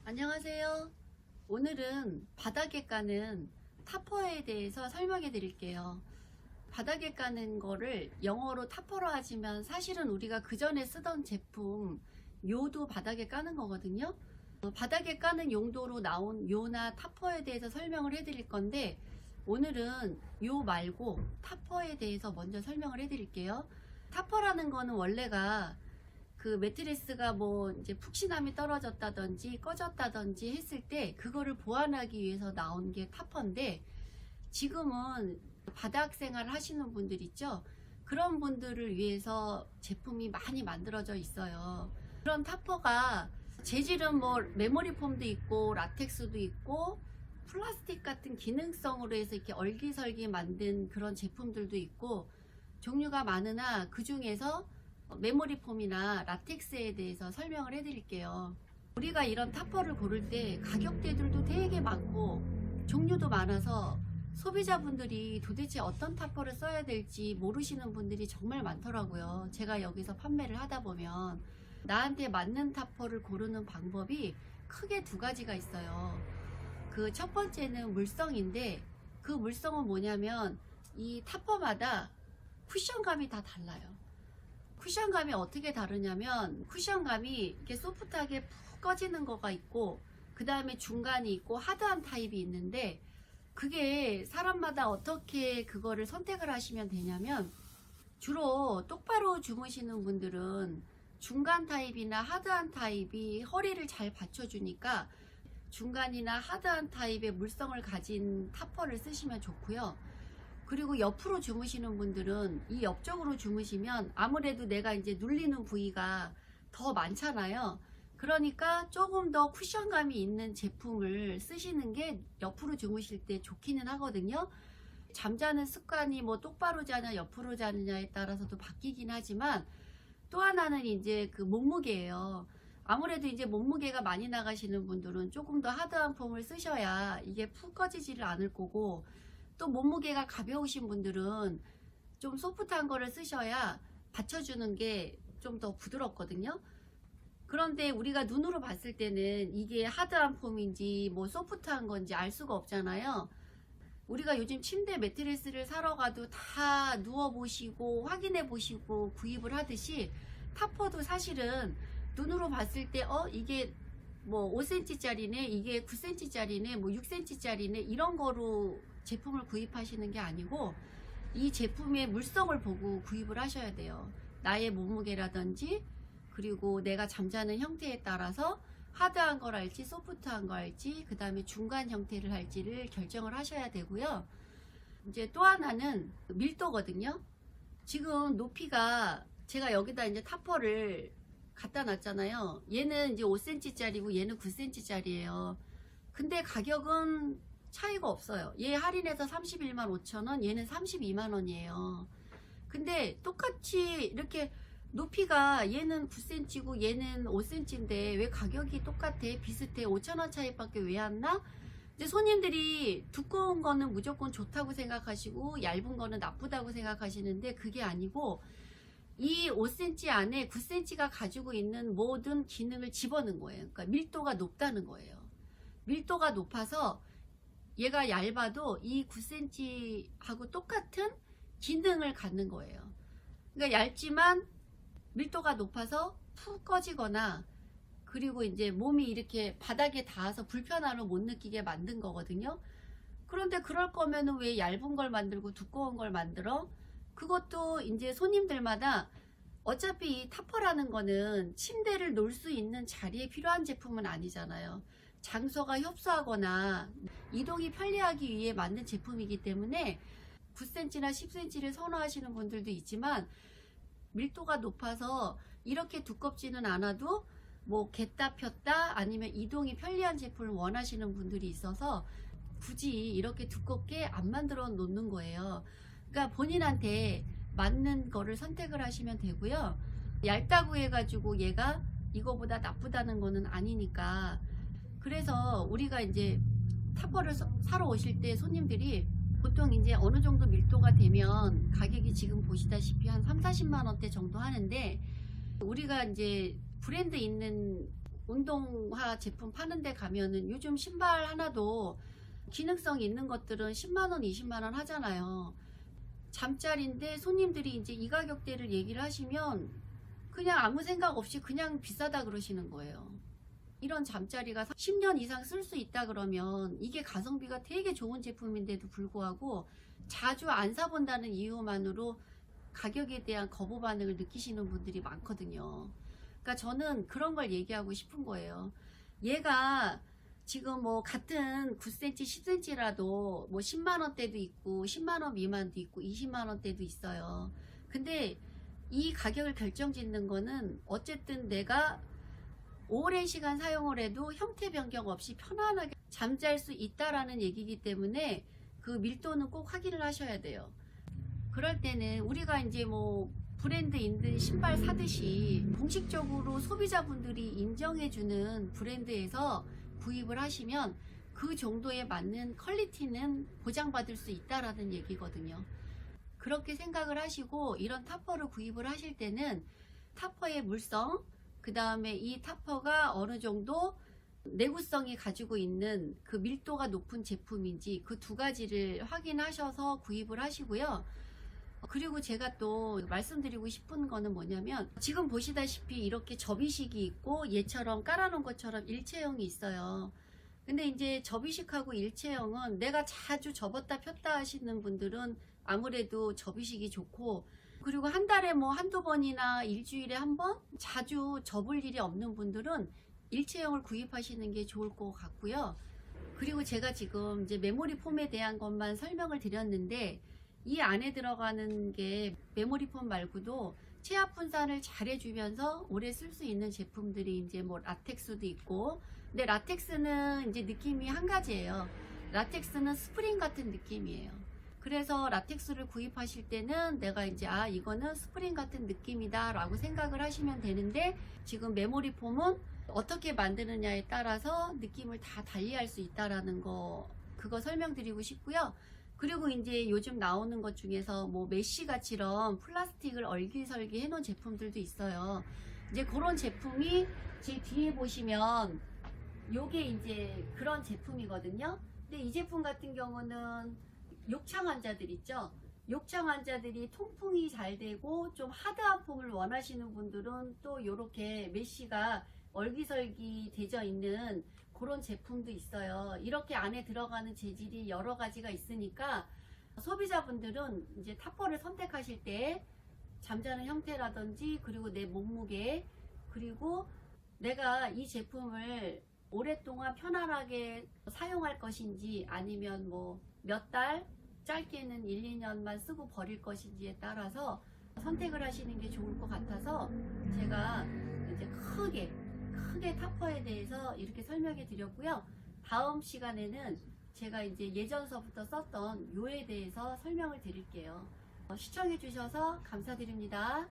안녕하세요. 오늘은 바닥에 까는 타퍼에 대해서 설명해 드릴게요. 바닥에 까는 거를 영어로 타퍼로 하지만 사실은 우리가 그 전에 쓰던 제품 요도 바닥에 까는 거거든요. 바닥에 까는 용도로 나온 요나 타퍼에 대해서 설명을 해 드릴 건데, 오늘은 요 말고 타퍼에 대해서 먼저 설명을 해 드릴게요. 타퍼라는 거는 원래가 그 매트리스가 뭐 이제 푹신함이 떨어졌다든지 꺼졌다든지 했을 때 그거를 보완하기 위해서 나온 게 타퍼인데, 지금은 바닥 생활 하시는 분들 있죠? 그런 분들을 위해서 제품이 많이 만들어져 있어요. 그런 타퍼가 재질은 뭐 메모리 폼도 있고 라텍스도 있고 플라스틱 같은 기능성으로 해서 이렇게 얼기설기 만든 그런 제품들도 있고 종류가 많으나, 그 중에서 메모리 폼이나 라텍스에 대해서 설명을 해 드릴게요. 우리가 이런 타퍼를 고를 때 가격대들도 되게 많고 종류도 많아서 소비자분들이 도대체 어떤 타퍼를 써야 될지 모르시는 분들이 정말 많더라고요. 제가 여기서 판매를 하다 보면 나한테 맞는 타퍼를 고르는 방법이 크게 두 가지가 있어요. 그 첫 번째는 물성인데, 그 물성은 뭐냐면 이 타퍼마다 쿠션감이 다 달라요. 쿠션감이 어떻게 다르냐면, 쿠션감이 이렇게 소프트하게 푹 꺼지는 거가 있고, 그 다음에 중간이 있고 하드한 타입이 있는데, 그게 사람마다 어떻게 그거를 선택을 하시면 되냐면, 주로 똑바로 주무시는 분들은 중간 타입이나 하드한 타입이 허리를 잘 받쳐주니까 중간이나 하드한 타입의 물성을 가진 타퍼를 쓰시면 좋고요. 그리고 옆으로 주무시는 분들은 이 옆쪽으로 주무시면 아무래도 내가 이제 눌리는 부위가 더 많잖아요. 그러니까 조금 더 쿠션감이 있는 제품을 쓰시는 게 옆으로 주무실 때 좋기는 하거든요. 잠자는 습관이 뭐 똑바로 자냐 옆으로 자느냐에 따라서도 바뀌긴 하지만, 또 하나는 이제 그 몸무게예요. 아무래도 이제 몸무게가 많이 나가시는 분들은 조금 더 하드한 폼을 쓰셔야 이게 푹 꺼지지를 않을 거고, 또 몸무게가 가벼우신 분들은 좀 소프트한 거를 쓰셔야 받쳐주는 게 좀 더 부드럽거든요. 그런데 우리가 눈으로 봤을 때는 이게 하드한 폼인지 뭐 소프트한 건지 알 수가 없잖아요. 우리가 요즘 침대 매트리스를 사러 가도 다 누워보시고 확인해 보시고 구입을 하듯이, 타퍼도 사실은 눈으로 봤을 때 이게 뭐 5cm짜리네, 이게 9cm짜리네, 뭐 6cm짜리네, 이런 거로 제품을 구입하시는 게 아니고 이 제품의 물성을 보고 구입을 하셔야 돼요. 나의 몸무게라든지, 그리고 내가 잠자는 형태에 따라서 하드한 걸 할지 소프트한 거 할지, 그 다음에 중간 형태를 할지를 결정을 하셔야 되고요. 이제 또 하나는 밀도거든요. 지금 높이가, 제가 여기다 이제 타퍼를 갖다 놨잖아요. 얘는 이제 5cm짜리고 얘는 9cm짜리예요. 근데 가격은 차이가 없어요. 얘 할인해서 31만 5천 원, 얘는 32만 원이에요. 근데 똑같이 이렇게 높이가 얘는 9cm고 얘는 5cm인데 왜 가격이 똑같아? 비슷해? 5천 원 차이밖에 왜 안 나? 이제 손님들이 두꺼운 거는 무조건 좋다고 생각하시고 얇은 거는 나쁘다고 생각하시는데, 그게 아니고 이 5cm 안에 9cm가 가지고 있는 모든 기능을 집어넣은 거예요. 그러니까 밀도가 높다는 거예요. 밀도가 높아서 얘가 얇아도 이 9cm하고 똑같은 기능을 갖는 거예요. 그러니까 얇지만 밀도가 높아서 푹 꺼지거나, 그리고 이제 몸이 이렇게 바닥에 닿아서 불편함을 못 느끼게 만든 거거든요. 그런데 그럴 거면은 왜 얇은 걸 만들고 두꺼운 걸 만들어? 그것도 이제 손님들마다, 어차피 이 타퍼라는 거는 침대를 놓을 수 있는 자리에 필요한 제품은 아니잖아요. 장소가 협소하거나 이동이 편리하기 위해 만든 제품이기 때문에 9cm나 10cm를 선호하시는 분들도 있지만, 밀도가 높아서 이렇게 두껍지는 않아도 뭐 겠다 폈다 아니면 이동이 편리한 제품을 원하시는 분들이 있어서 굳이 이렇게 두껍게 안 만들어 놓는 거예요. 그러니까 본인한테 맞는 거를 선택을 하시면 되고요. 얇다고 해가지고 얘가 이거보다 나쁘다는 거는 아니니까. 그래서 우리가 이제 타퍼를 사러 오실 때 손님들이 보통 이제 어느 정도 밀도가 되면 가격이 지금 보시다시피 한 3, 40만 원대 정도 하는데, 우리가 이제 브랜드 있는 운동화 제품 파는 데 가면은 요즘 신발 하나도 기능성 있는 것들은 10만원, 20만원 하잖아요. 잠자리인데 손님들이 이제 이 가격대를 얘기를 하시면 그냥 아무 생각 없이 그냥 비싸다 그러시는 거예요. 이런 잠자리가 10년 이상 쓸 수 있다 그러면 이게 가성비가 되게 좋은 제품인데도 불구하고 자주 안 사본다는 이유만으로 가격에 대한 거부 반응을 느끼시는 분들이 많거든요. 그러니까 저는 그런 걸 얘기하고 싶은 거예요. 얘가 지금 뭐 같은 9cm, 10cm라도 뭐 10만원대도 있고 10만원 미만도 있고 20만원대도 있어요. 근데 이 가격을 결정짓는 거는 어쨌든 내가 오랜 시간 사용을 해도 형태 변경 없이 편안하게 잠잘 수 있다라는 얘기이기 때문에 그 밀도는 꼭 확인을 하셔야 돼요. 그럴 때는 우리가 이제 뭐 브랜드 있는 신발 사듯이 공식적으로 소비자분들이 인정해주는 브랜드에서 구입을 하시면 그 정도에 맞는 퀄리티는 보장받을 수 있다라는 얘기거든요. 그렇게 생각을 하시고 이런 타퍼를 구입을 하실 때는 타퍼의 물성, 그 다음에 이 타퍼가 어느 정도 내구성이 가지고 있는 그 밀도가 높은 제품인지 그 두 가지를 확인하셔서 구입을 하시고요. 그리고 제가 또 말씀드리고 싶은 거는 뭐냐면 지금 보시다시피 이렇게 접이식이 있고 얘처럼 깔아놓은 것처럼 일체형이 있어요. 근데 이제 접이식하고 일체형은 내가 자주 접었다 폈다 하시는 분들은 아무래도 접이식이 좋고, 그리고 한 달에 뭐 한두 번이나 일주일에 한 번 자주 접을 일이 없는 분들은 일체형을 구입하시는 게 좋을 것 같고요. 그리고 제가 지금 이제 메모리 폼에 대한 것만 설명을 드렸는데 이 안에 들어가는 게 메모리 폼 말고도 체압 분산을 잘 해주면서 오래 쓸 수 있는 제품들이 이제 뭐 라텍스도 있고, 근데 라텍스는 이제 느낌이 한 가지예요. 라텍스는 스프링 같은 느낌이에요. 그래서 라텍스를 구입하실 때는 내가 이제 이거는 스프링 같은 느낌이다 라고 생각을 하시면 되는데, 지금 메모리 폼은 어떻게 만드느냐에 따라서 느낌을 다 달리할 수 있다라는 거, 그거 설명드리고 싶고요. 그리고 이제 요즘 나오는 것 중에서 뭐 메쉬같이런 플라스틱을 얼기설기 해놓은 제품들도 있어요. 이제 그런 제품이 제 뒤에 보시면 요게 이제 그런 제품이거든요. 근데 이 제품 같은 경우는 욕창 환자들 있죠. 욕창 환자들이 통풍이 잘 되고 좀 하드한 폼을 원하시는 분들은 또 요렇게 메쉬가 얼기설기 되어 있는 그런 제품도 있어요. 이렇게 안에 들어가는 재질이 여러 가지가 있으니까 소비자분들은 이제 타퍼를 선택하실 때 잠자는 형태라든지, 그리고 내 몸무게, 그리고 내가 이 제품을 오랫동안 편안하게 사용할 것인지 아니면 뭐 몇 달, 짧게는 1, 2년만 쓰고 버릴 것인지에 따라서 선택을 하시는 게 좋을 것 같아서 제가 이제 크게 타퍼에 대해서 이렇게 설명해 드렸고요. 다음 시간에는 제가 이제 예전서부터 썼던 요에 대해서 설명을 드릴게요. 시청해 주셔서 감사드립니다.